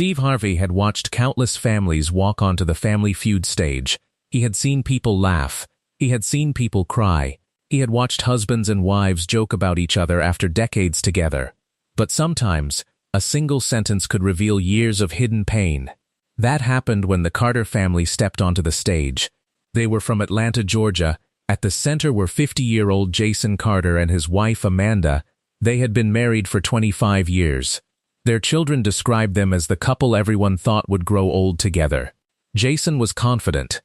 Steve Harvey had watched countless families walk onto the Family Feud stage. He had seen people laugh. He had seen people cry. He had watched husbands and wives joke about each other after decades together. But sometimes, a single sentence could reveal years of hidden pain. That happened when the Carter family stepped onto the stage. They were from Atlanta, Georgia. At the center were 50-year-old Jason Carter and his wife Amanda. They had been married for 25 years. Their children described them as the couple everyone thought would grow old together. Jason was confident,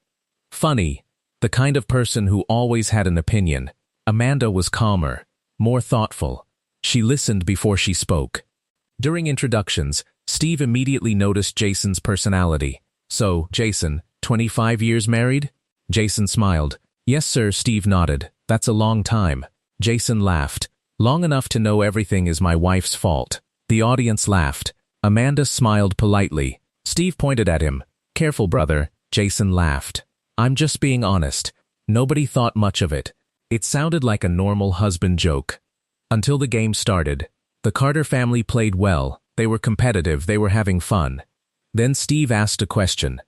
funny, the kind of person who always had an opinion. Amanda was calmer, more thoughtful. She listened before she spoke. During introductions, Steve immediately noticed Jason's personality. "So, Jason, 25 years married?" Jason smiled. "Yes, sir," Steve nodded. "That's a long time." Jason laughed. "Long enough to know everything is my wife's fault." The audience laughed. Amanda smiled politely. Steve pointed at him. "Careful, brother." Jason laughed. "I'm just being honest." Nobody thought much of it. It sounded like a normal husband joke. Until the game started. The Carter family played well. They were competitive. They were having fun. Then Steve asked a question.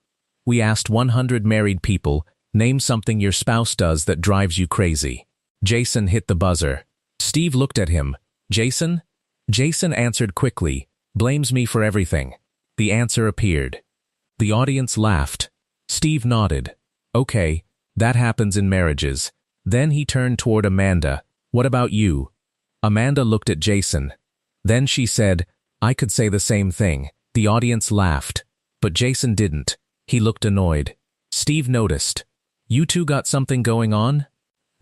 "We asked 100 married people, name something your spouse does that drives you crazy." Jason hit the buzzer. Steve looked at him. "Jason?" Jason answered quickly, "Blames me for everything." The answer appeared. The audience laughed. Steve nodded. "Okay, that happens in marriages." Then he turned toward Amanda. "What about you?" Amanda looked at Jason. Then she said, "I could say the same thing." The audience laughed. But Jason didn't. He looked annoyed. Steve noticed. "You two got something going on?"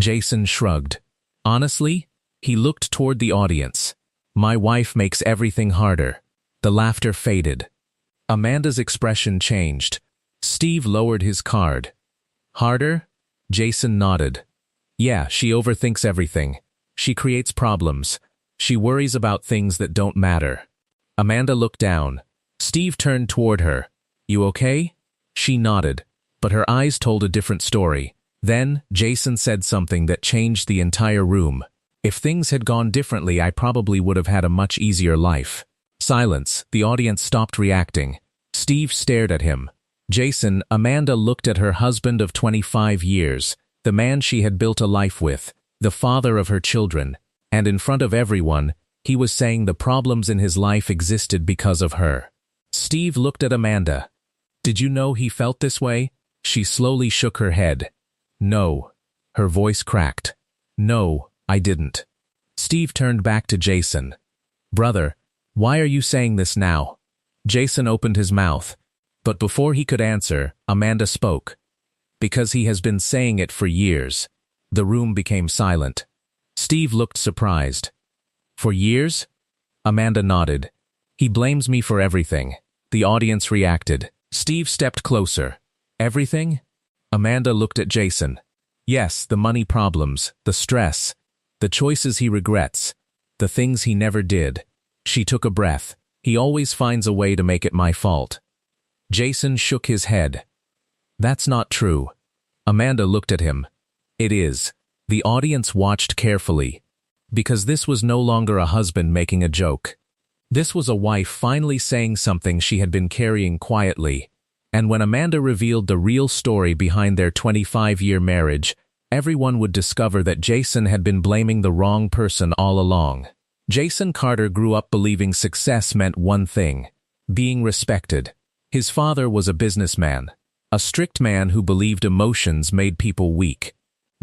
Jason shrugged. "Honestly?" He looked toward the audience. "My wife makes everything harder." The laughter faded. Amanda's expression changed. Steve lowered his card. "Harder?" Jason nodded. "Yeah, she overthinks everything. She creates problems. She worries about things that don't matter." Amanda looked down. Steve turned toward her. "You okay?" She nodded, but her eyes told a different story. Then, Jason said something that changed the entire room. "If things had gone differently, I probably would have had a much easier life." Silence. The audience stopped reacting. Steve stared at him. Jason, Amanda looked at her husband of 25 years, the man she had built a life with, the father of her children, and in front of everyone, he was saying the problems in his life existed because of her. Steve looked at Amanda. "Did you know he felt this way?" She slowly shook her head. "No." Her voice cracked. "No, I didn't." Steve turned back to Jason. "Brother, why are you saying this now?" Jason opened his mouth, but before he could answer, Amanda spoke. "Because he has been saying it for years." The room became silent. Steve looked surprised. "For years?" Amanda nodded. "He blames me for everything." The audience reacted. Steve stepped closer. "Everything?" Amanda looked at Jason. "Yes, the money problems, the stress, the choices he regrets, the things he never did." She took a breath. "He always finds a way to make it my fault." Jason shook his head. "That's not true." Amanda looked at him. "It is." The audience watched carefully, because this was no longer a husband making a joke. This was a wife finally saying something she had been carrying quietly. And when Amanda revealed the real story behind their 25-year marriage, everyone would discover that Jason had been blaming the wrong person all along. Jason Carter grew up believing success meant one thing: being respected. His father was a businessman, a strict man who believed emotions made people weak.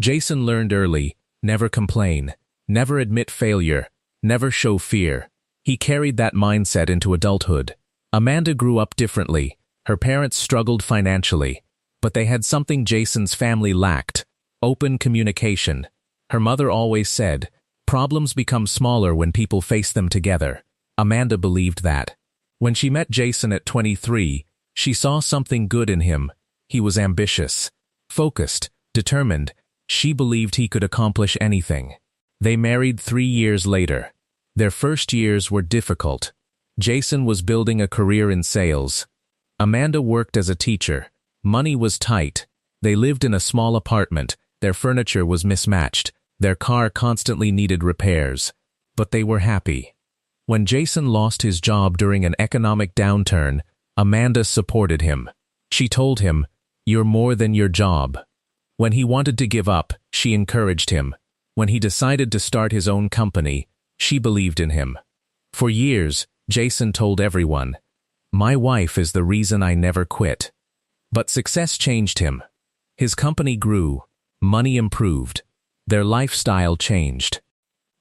Jason learned early, never complain, never admit failure, never show fear. He carried that mindset into adulthood. Amanda grew up differently. Her parents struggled financially, but they had something Jason's family lacked: open communication. Her mother always said, "Problems become smaller when people face them together." Amanda believed that. When she met Jason at 23, she saw something good in him. He was ambitious, focused, determined. She believed he could accomplish anything. They married 3 years later. Their first years were difficult. Jason was building a career in sales. Amanda worked as a teacher. Money was tight. They lived in a small apartment. Their furniture was mismatched. Their car constantly needed repairs. But they were happy. When Jason lost his job during an economic downturn, Amanda supported him. She told him, "You're more than your job." When he wanted to give up, she encouraged him. When he decided to start his own company, she believed in him. For years, Jason told everyone, "My wife is the reason I never quit." But success changed him. His company grew, money improved, their lifestyle changed.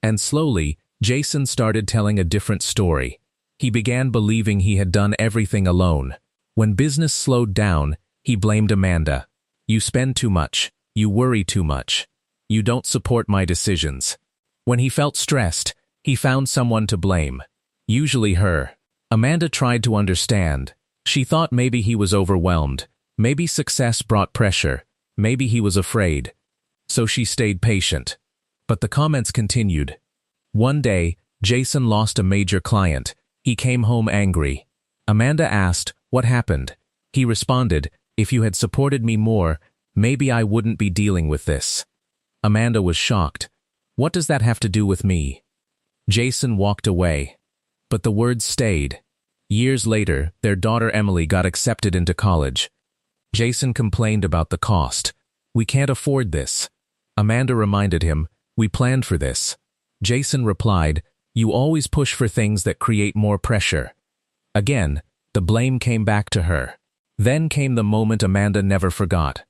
And slowly, Jason started telling a different story. He began believing he had done everything alone. When business slowed down, he blamed Amanda. "You spend too much. You worry too much. You don't support my decisions." When he felt stressed, he found someone to blame. Usually her. Amanda tried to understand. She thought maybe he was overwhelmed. Maybe success brought pressure. Maybe he was afraid. So she stayed patient. But the comments continued. One day, Jason lost a major client. He came home angry. Amanda asked, "What happened?" He responded, "If you had supported me more, maybe I wouldn't be dealing with this." Amanda was shocked. "What does that have to do with me?" Jason walked away. But the words stayed. Years later, their daughter Emily got accepted into college. Jason complained about the cost. "We can't afford this." Amanda reminded him, "We planned for this." Jason replied, "You always push for things that create more pressure." Again, the blame came back to her. Then came the moment Amanda never forgot.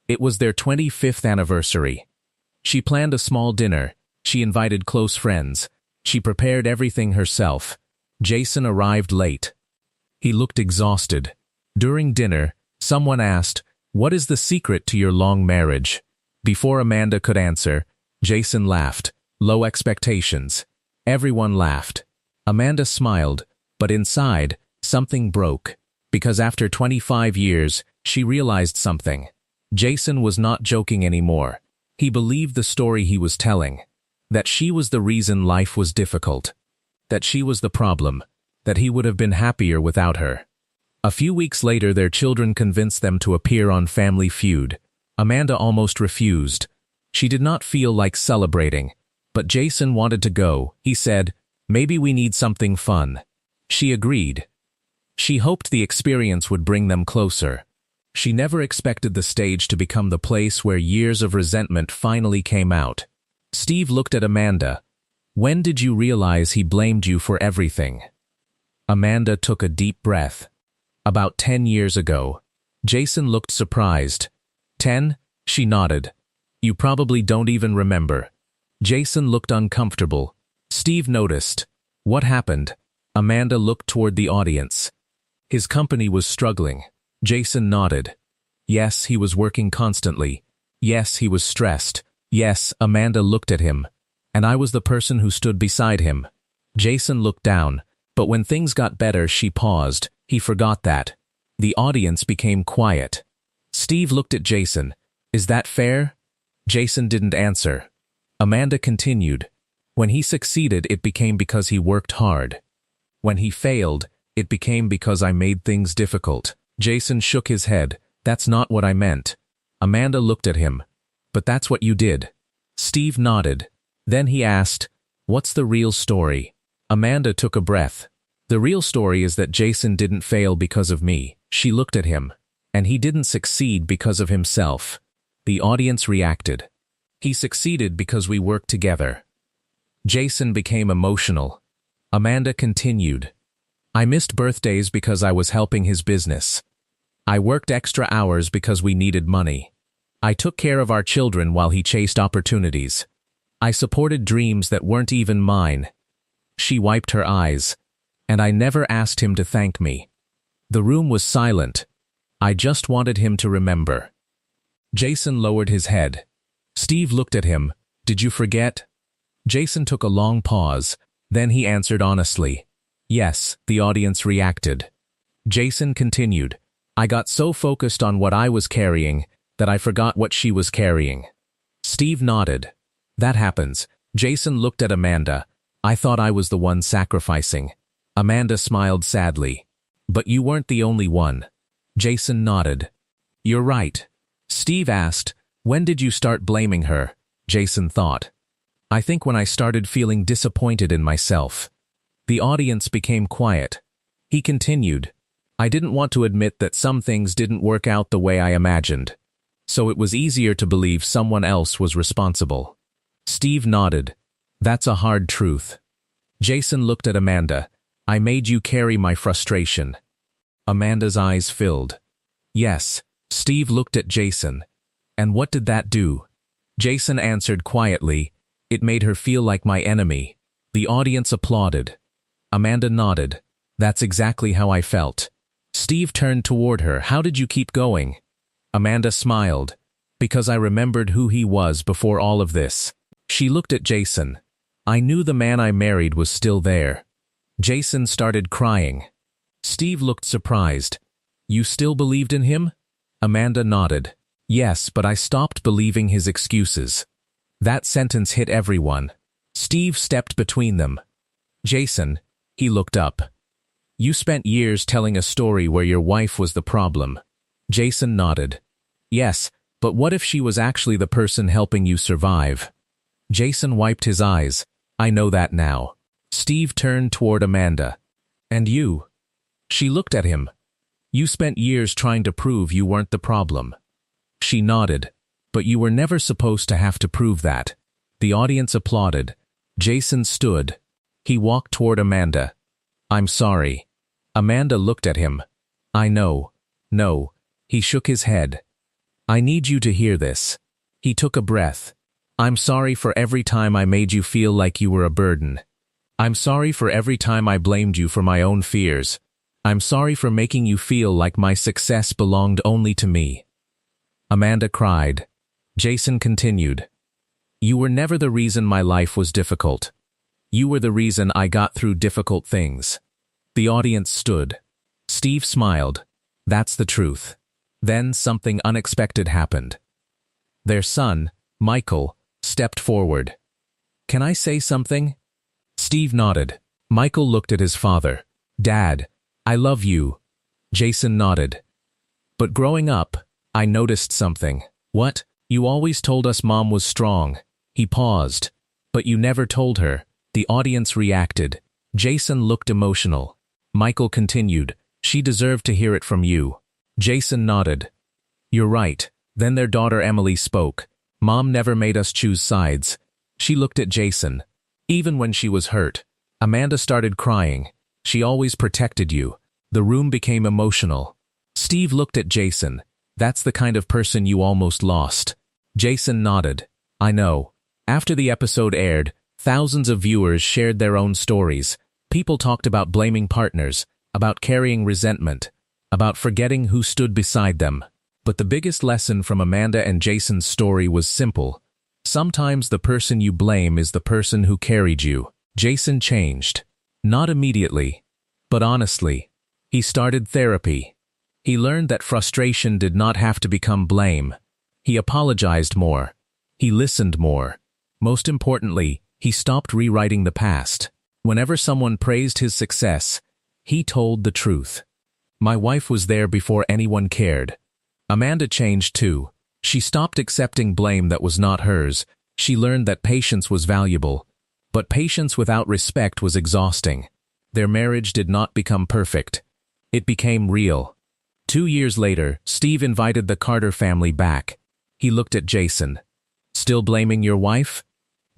It was their 25th anniversary. She planned a small dinner. She invited close friends. She prepared everything herself. Jason arrived late. He looked exhausted. During dinner, someone asked, "What is the secret to your long marriage?" Before Amanda could answer, Jason laughed. Low expectations. Everyone laughed. Amanda smiled, but inside, something broke. Because after 25 years, she realized something. Jason was not joking anymore. He believed the story he was telling. That she was the reason life was difficult. That she was the problem. That he would have been happier without her. A few weeks later, their children convinced them to appear on Family Feud. Amanda almost refused. She did not feel like celebrating. But Jason wanted to go. He said, "Maybe we need something fun." She agreed. She hoped the experience would bring them closer. She never expected the stage to become the place where years of resentment finally came out. Steve looked at Amanda. "When did you realize he blamed you for everything?" Amanda took a deep breath. "About 10 years ago." Jason looked surprised. 10? She nodded. "You probably don't even remember." Jason looked uncomfortable. Steve noticed. "What happened?" Amanda looked toward the audience. His company was struggling. Jason nodded. Yes, he was working constantly. Yes, he was stressed. Yes, Amanda looked at him. And I was the person who stood beside him. Jason looked down, but when things got better, she paused. He forgot that. The audience became quiet. Steve looked at Jason. "Is that fair?" Jason didn't answer. Amanda continued. "When he succeeded, it became because he worked hard. When he failed, it became because I made things difficult." Jason shook his head. "That's not what I meant." Amanda looked at him. "But that's what you did." Steve nodded. Then he asked, "What's the real story?" Amanda took a breath. "The real story is that Jason didn't fail because of me." She looked at him. "And he didn't succeed because of himself." The audience reacted. "He succeeded because we worked together." Jason became emotional. Amanda continued. "I missed birthdays because I was helping his business. I worked extra hours because we needed money. I took care of our children while he chased opportunities. I supported dreams that weren't even mine." She wiped her eyes. "And I never asked him to thank me." The room was silent. "I just wanted him to remember." Jason lowered his head. Steve looked at him. "Did you forget?" Jason took a long pause. Then he answered honestly. "Yes." The audience reacted. Jason continued. "I got so focused on what I was carrying that I forgot what she was carrying." Steve nodded. "That happens." Jason looked at Amanda. "I thought I was the one sacrificing." Amanda smiled sadly. "But you weren't the only one." Jason nodded. "You're right." Steve asked, "When did you start blaming her?" Jason thought. "I think when I started feeling disappointed in myself." The audience became quiet. He continued, I didn't want to admit that some things didn't work out the way I imagined, so it was easier to believe someone else was responsible. Steve nodded. That's a hard truth. Jason looked at Amanda. I made you carry my frustration. Amanda's eyes filled. Yes. Steve looked at Jason. And what did that do? Jason answered quietly. It made her feel like my enemy. The audience applauded. Amanda nodded. That's exactly how I felt. Steve turned toward her. How did you keep going? Amanda smiled. Because I remembered who he was before all of this. She looked at Jason. I knew the man I married was still there. Jason started crying. Steve looked surprised. You still believed in him? Amanda nodded. Yes, but I stopped believing his excuses. That sentence hit everyone. Steve stepped between them. Jason, he looked up. You spent years telling a story where your wife was the problem. Jason nodded. Yes, but what if she was actually the person helping you survive? Jason wiped his eyes. I know that now. Steve turned toward Amanda. And you? She looked at him. You spent years trying to prove you weren't the problem. She nodded. But you were never supposed to have to prove that. The audience applauded. Jason stood. He walked toward Amanda. I'm sorry. Amanda looked at him. I know. No. He shook his head. I need you to hear this. He took a breath. I'm sorry for every time I made you feel like you were a burden. I'm sorry for every time I blamed you for my own fears. I'm sorry for making you feel like my success belonged only to me. Amanda cried. Jason continued. You were never the reason my life was difficult. You were the reason I got through difficult things. The audience stood. Steve smiled. That's the truth. Then something unexpected happened. Their son, Michael, stepped forward. Can I say something? Steve nodded. Michael looked at his father. Dad, I love you. Jason nodded. But growing up, I noticed something. What? You always told us Mom was strong. He paused. But you never told her. The audience reacted. Jason looked emotional. Michael continued. She deserved to hear it from you. Jason nodded. You're right. Then their daughter Emily spoke. Mom never made us choose sides. She looked at Jason. Even when she was hurt. Amanda started crying. She always protected you. The room became emotional. Steve looked at Jason. That's the kind of person you almost lost. Jason nodded. I know. After the episode aired, thousands of viewers shared their own stories. People talked about blaming partners, about carrying resentment, about forgetting who stood beside them. But the biggest lesson from Amanda and Jason's story was simple. Sometimes the person you blame is the person who carried you. Jason changed. Not immediately, but honestly. He started therapy. He learned that frustration did not have to become blame. He apologized more. He listened more. Most importantly, he stopped rewriting the past. Whenever someone praised his success, he told the truth. My wife was there before anyone cared. Amanda changed too. She stopped accepting blame that was not hers. She learned that patience was valuable. But patience without respect was exhausting. Their marriage did not become perfect. It became real. 2 years later, Steve invited the Carter family back. He looked at Jason. Still blaming your wife?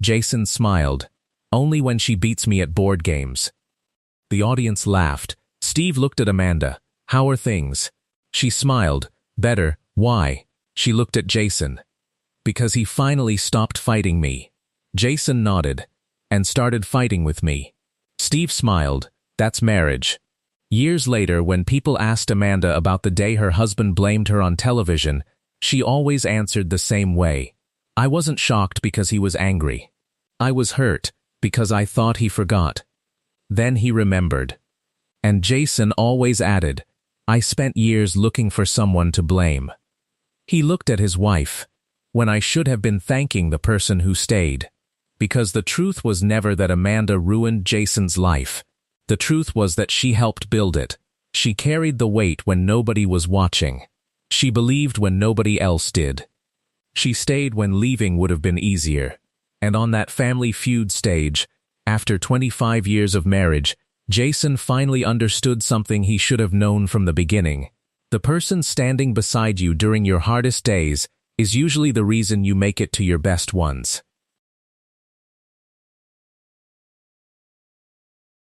Jason smiled. Only when she beats me at board games. The audience laughed. Steve looked at Amanda. How are things? She smiled. Better. Why? She looked at Jason. Because he finally stopped fighting me. Jason nodded. And started fighting with me. Steve smiled. That's marriage. Years later, when people asked Amanda about the day her husband blamed her on television, she always answered the same way. I wasn't shocked because he was angry. I was hurt because I thought he forgot. Then he remembered. And Jason always added, I spent years looking for someone to blame. He looked at his wife, when I should have been thanking the person who stayed. Because the truth was never that Amanda ruined Jason's life. The truth was that she helped build it. She carried the weight when nobody was watching. She believed when nobody else did. She stayed when leaving would have been easier. And on that Family Feud stage, after 25 years of marriage, Jason finally understood something he should have known from the beginning. The person standing beside you during your hardest days is usually the reason you make it to your best ones.